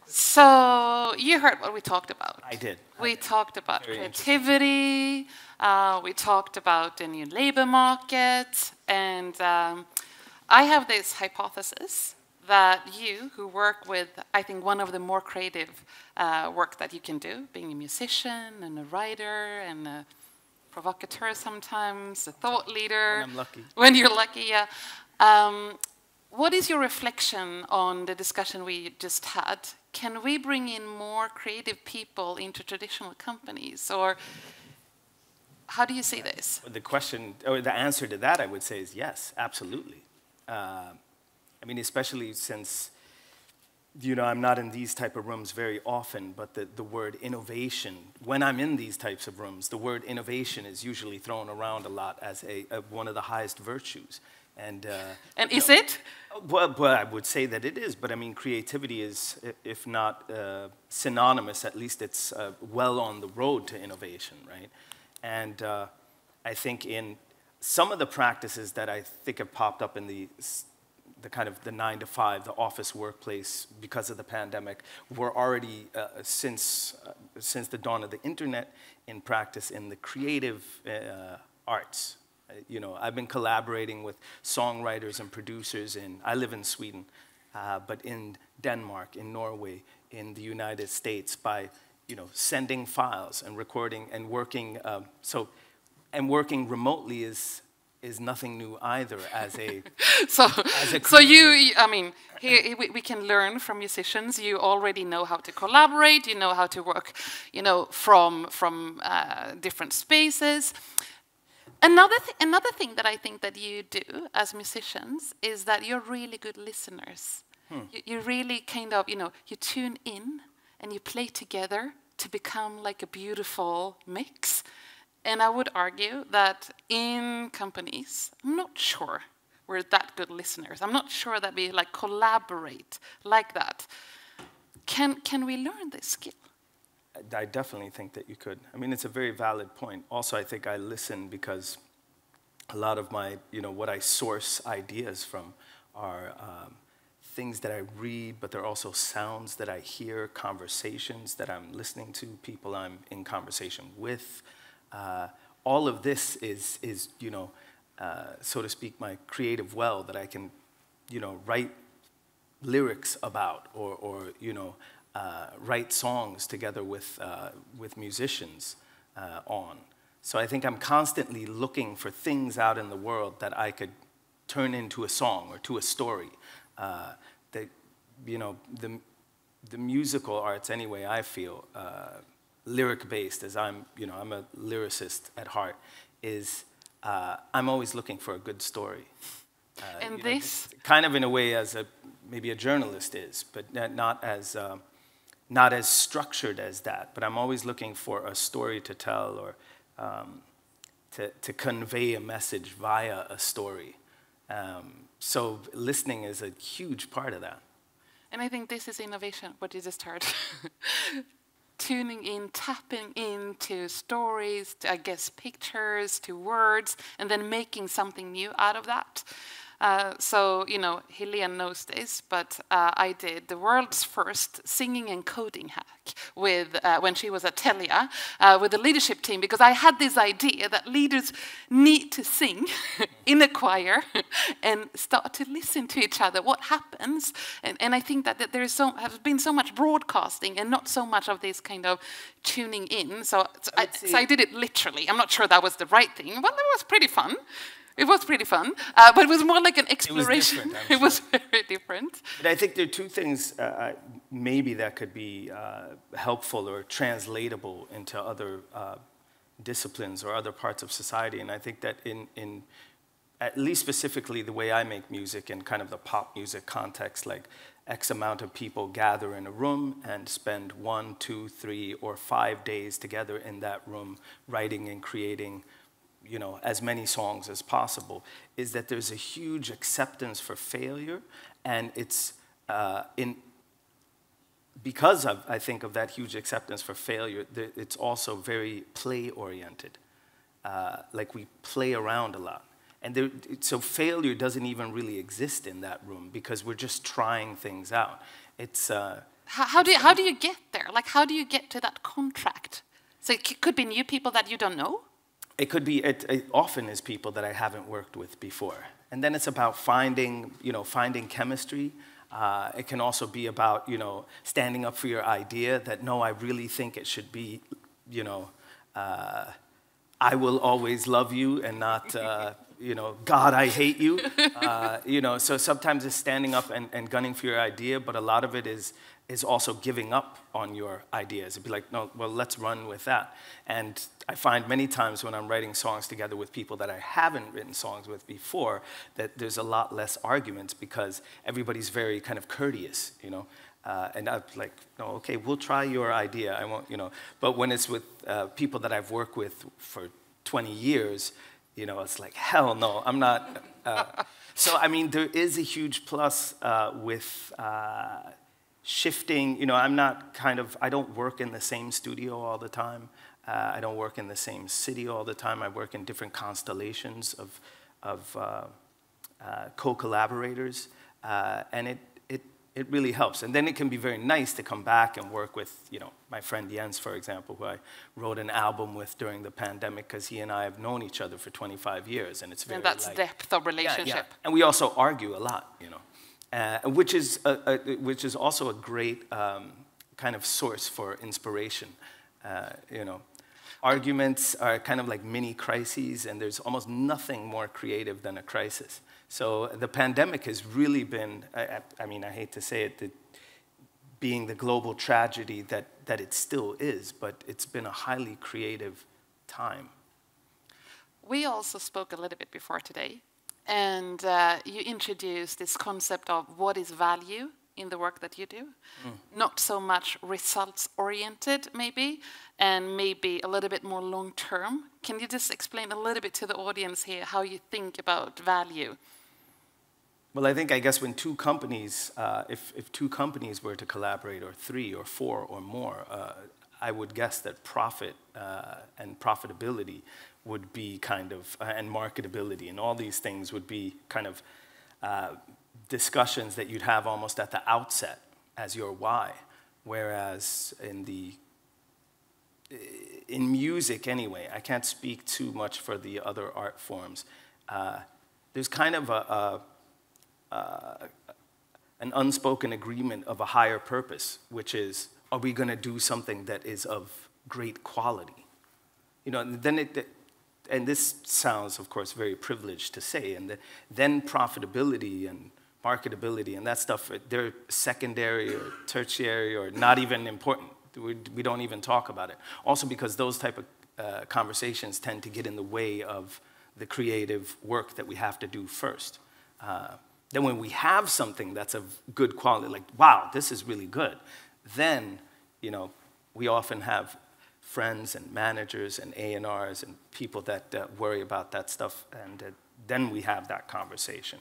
So you heard what we talked about. I did. We talked about Very creativity. We talked about the new labor market, and I have this hypothesis that you, who work with, I think, one of the more creative work that you can do, being a musician and a writer and a provocateur sometimes, a thought leader. When I'm lucky. When you're lucky, yeah. What is your reflection on the discussion we just had? Can we bring in more creative people into traditional companies, or how do you see this? The question, or the answer to that, I would say, is yes, absolutely. I mean, especially since, you know, I'm not in these type of rooms very often, but the word innovation, when I'm in these types of rooms, the word innovation is usually thrown around a lot as one of the highest virtues. And is it? Well, I would say that it is, but I mean, creativity is, if not synonymous, at least it's well on the road to innovation, right? And I think in some of the practices that I think have popped up in the kind of the 9 to 5, the office workplace, because of the pandemic, were already, since the dawn of the internet, in practice in the creative arts. You know, I've been collaborating with songwriters and producers I live in Sweden, but in Denmark, in Norway, in the United States, by, you know, sending files and recording and working. Working remotely is nothing new either as a so you, I mean, here we can learn from musicians. You already know how to collaborate. You know how to work, you know, from different spaces. Another thing that I think that you do as musicians is that you're really good listeners. You really kind of, you know, you tune in and you play together to become like a beautiful mix. And I would argue that in companies, I'm not sure we're that good listeners. I'm not sure that we like collaborate like that. Can we learn this skill? I definitely think that you could. I mean, it's a very valid point. Also, I think I listen because a lot of my, you know, what I source ideas from are things that I read, but they're also sounds that I hear, conversations that I'm listening to, people I'm in conversation with. All of this is you know, so to speak, my creative well that I can, you know, write lyrics about or you know, write songs together with musicians on. So I think I'm constantly looking for things out in the world that I could turn into a song or to a story. That, you know, the musical arts anyway, I feel, lyric-based, as I'm a lyricist at heart, is I'm always looking for a good story. And this? Kind of in a way as maybe a journalist is, but not as structured as that. But I'm always looking for a story to tell or to convey a message via a story. So listening is a huge part of that. And I think this is innovation, what you just heard. Tuning in, tapping into stories, to, I guess, pictures, to words, and then making something new out of that. So, you know, Helene knows this, but I did the world's first singing and coding hack with when she was at Telia with the leadership team, because I had this idea that leaders need to sing in a choir and start to listen to each other, what happens. And I think that there has been so much broadcasting and not so much of this kind of tuning in. So I did it literally. I'm not sure that was the right thing, but it was pretty fun. It was pretty fun, but it was more like an exploration. It was very different. But I think there are two things maybe that could be helpful or translatable into other disciplines or other parts of society. And I think that in at least specifically the way I make music in kind of the pop music context, like X amount of people gather in a room and spend 1, 2, 3, or 5 days together in that room writing and creating, you know, as many songs as possible, is that there's a huge acceptance for failure, and it's because of, I think, of that huge acceptance for failure, it's also very play-oriented. Like we play around a lot. And so failure doesn't even really exist in that room because we're just trying things out. It's How do you get there? Like, how do you get to that contract? So it could be new people that you don't know? It could be, it often is people that I haven't worked with before. And then it's about finding, finding chemistry. It can also be about, standing up for your idea that, no, I really think it should be, I will always love you and not, God, I hate you. So sometimes it's standing up and gunning for your idea, but a lot of it is also giving up on your ideas. It'd be like, no, well, let's run with that. And I find many times when I'm writing songs together with people that I haven't written songs with before, that there's a lot less arguments because everybody's very kind of courteous, and I'm like, no, okay, we'll try your idea. I won't, But when it's with people that I've worked with for 20 years, it's like, hell no, I'm not. So, I mean, there is a huge plus with shifting. I don't work in the same studio all the time. I don't work in the same city all the time. I work in different constellations of co-collaborators, and it really helps. And then it can be very nice to come back and work with, my friend Jens, for example, who I wrote an album with during the pandemic, because he and I have known each other for 25 years, and it's very, and that's depth of relationship. Yeah. And we also argue a lot, which is also a great kind of source for inspiration. Arguments are kind of like mini crises, and there's almost nothing more creative than a crisis. So the pandemic has really been, I hate to say it, being the global tragedy that it still is, but it's been a highly creative time. We also spoke a little bit before today, and you introduced this concept of what is value in the work that you do. Not so much results-oriented, maybe, and maybe a little bit more long-term. Can you just explain a little bit to the audience here how you think about value? Well, I guess when two companies, if two companies were to collaborate, or three or four or more, I would guess that profit and profitability would be kind of, and marketability, and all these things would be kind of discussions that you'd have almost at the outset as your why. Whereas in music anyway, I can't speak too much for the other art forms, there's kind of an unspoken agreement of a higher purpose, which is, are we going to do something that is of great quality? And this sounds, of course, very privileged to say, and then profitability and marketability and that stuff, they're secondary or tertiary or not even important. We don't even talk about it. Also because those type of conversations tend to get in the way of the creative work that we have to do first. Then when we have something that's of good quality, like, wow, this is really good, then, we often have friends and managers and A&Rs and people that worry about that stuff, and then we have that conversation.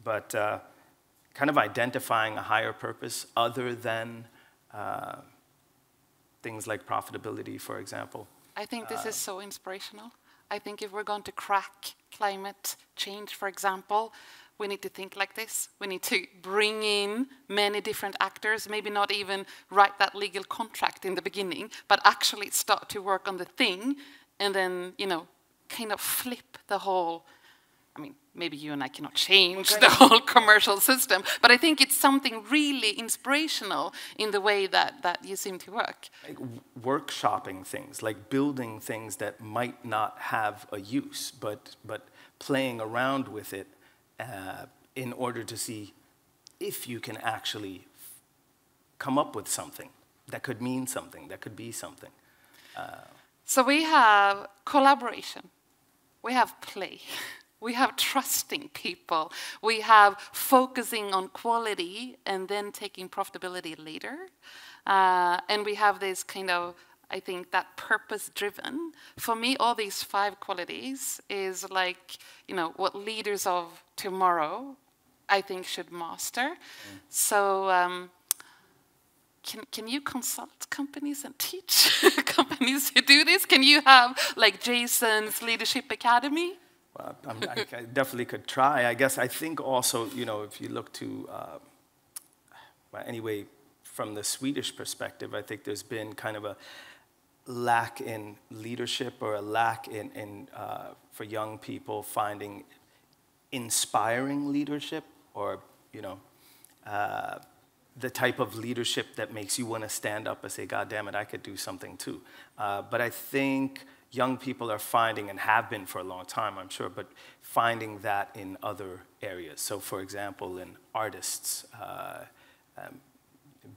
But kind of identifying a higher purpose other than things like profitability, for example. I think this is so inspirational. I think if we're going to crack climate change, for example, we need to think like this. We need to bring in many different actors, maybe not even write that legal contract in the beginning, but actually start to work on the thing and then, kind of flip the whole, maybe you and I cannot change the whole commercial system, but I think it's something really inspirational in the way that you seem to work. Like workshopping things, like building things that might not have a use, but playing around with it in order to see if you can actually come up with something that could mean something, that could be something. So we have collaboration, we have play, we have trusting people, we have focusing on quality and then taking profitability later. And we have this kind of, I think, that purpose-driven. For me, all these 5 qualities is like, what leaders of tomorrow, I think, should master. So can you consult companies and teach companies to do this? Can you have, like, Jason's Leadership Academy? Well, I definitely could try. I think also, if you look to, anyway, from the Swedish perspective, I think there's been kind of a lack in leadership, or a lack in for young people finding inspiring leadership, or the type of leadership that makes you want to stand up and say, God damn it, I could do something too. But I think young people are finding, and have been for a long time, I'm sure, but finding that in other areas. So for example, in artists,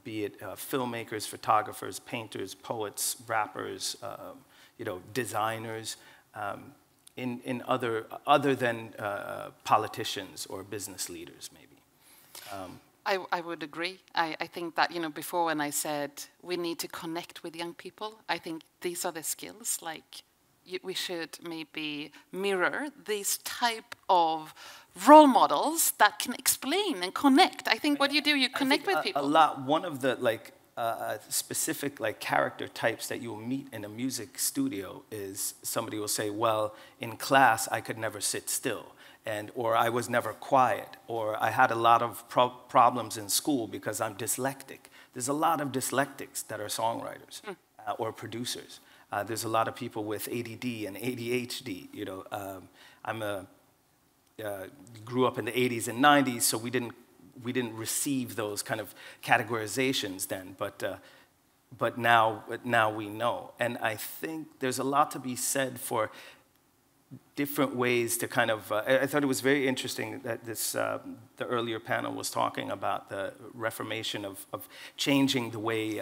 be it filmmakers, photographers, painters, poets, rappers, designers, in other than politicians or business leaders, maybe. I would agree. I think that, before when I said we need to connect with young people, I think these are the skills. Like, we should maybe mirror these type of role models that can explain and connect. I think what you do, you connect with people. One of the specific character types that you'll meet in a music studio is somebody will say, well, in class I could never sit still. Or I was never quiet, or I had a lot of problems in school because I'm dyslexic. There's a lot of dyslexics that are songwriters or producers. There's a lot of people with ADD and ADHD. Grew up in the 80s and 90s, so we didn't receive those kind of categorizations then. But now we know, and I think there's a lot to be said for different ways to kind of, I thought it was very interesting that the earlier panel was talking about the reformation of changing the way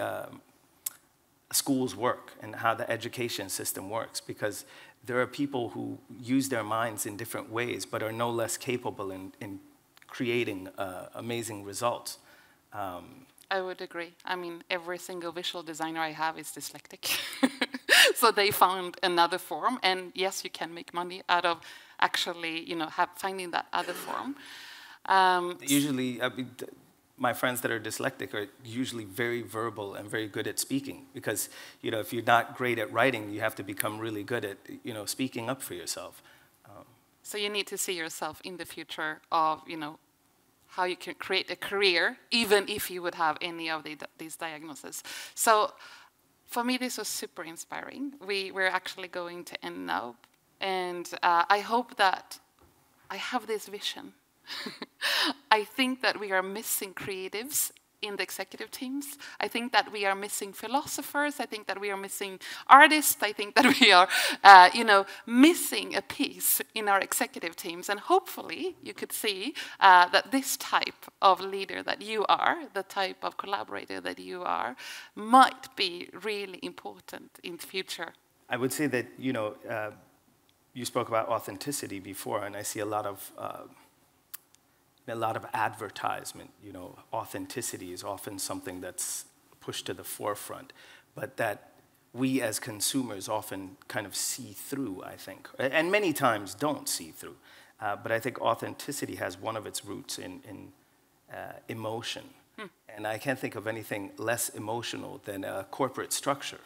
schools work and how the education system works, because there are people who use their minds in different ways but are no less capable in creating amazing results. I would agree. I mean, every single visual designer I have is dyslexic. So they found another form, and yes, you can make money out of actually, finding that other form. Usually, my friends that are dyslexic are usually very verbal and very good at speaking, because if you're not great at writing, you have to become really good at speaking up for yourself. So you need to see yourself in the future of how you can create a career, even if you would have any of these diagnoses. So for me, this was super inspiring. We're actually going to end now. And I hope that I have this vision. I think that we are missing creatives in the executive teams. I think that we are missing philosophers. I think that we are missing artists. I think that we are, missing a piece in our executive teams. And hopefully you could see that this type of leader that you are, the type of collaborator that you are, might be really important in the future. I would say that, you spoke about authenticity before, and I see a lot of advertisement. Authenticity is often something that's pushed to the forefront, but that we as consumers often kind of see through, I think, and many times don't see through. But I think authenticity has one of its roots in emotion. And I can't think of anything less emotional than a corporate structure.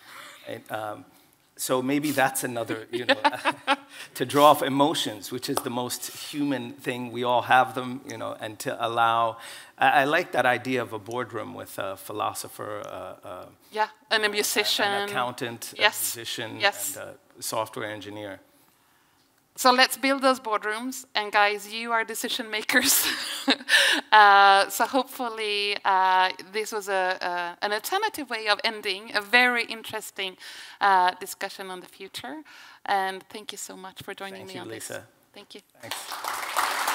So maybe that's another, to draw off emotions, which is the most human thing. We all have them, and to allow. I like that idea of a boardroom with a philosopher, and a musician, an accountant, a musician, and a software engineer. So let's build those boardrooms, and guys, you are decision makers. So hopefully this was an alternative way of ending a very interesting discussion on the future. And thank you so much for joining me on this. Thank you, Lisa. Thank you. Thanks.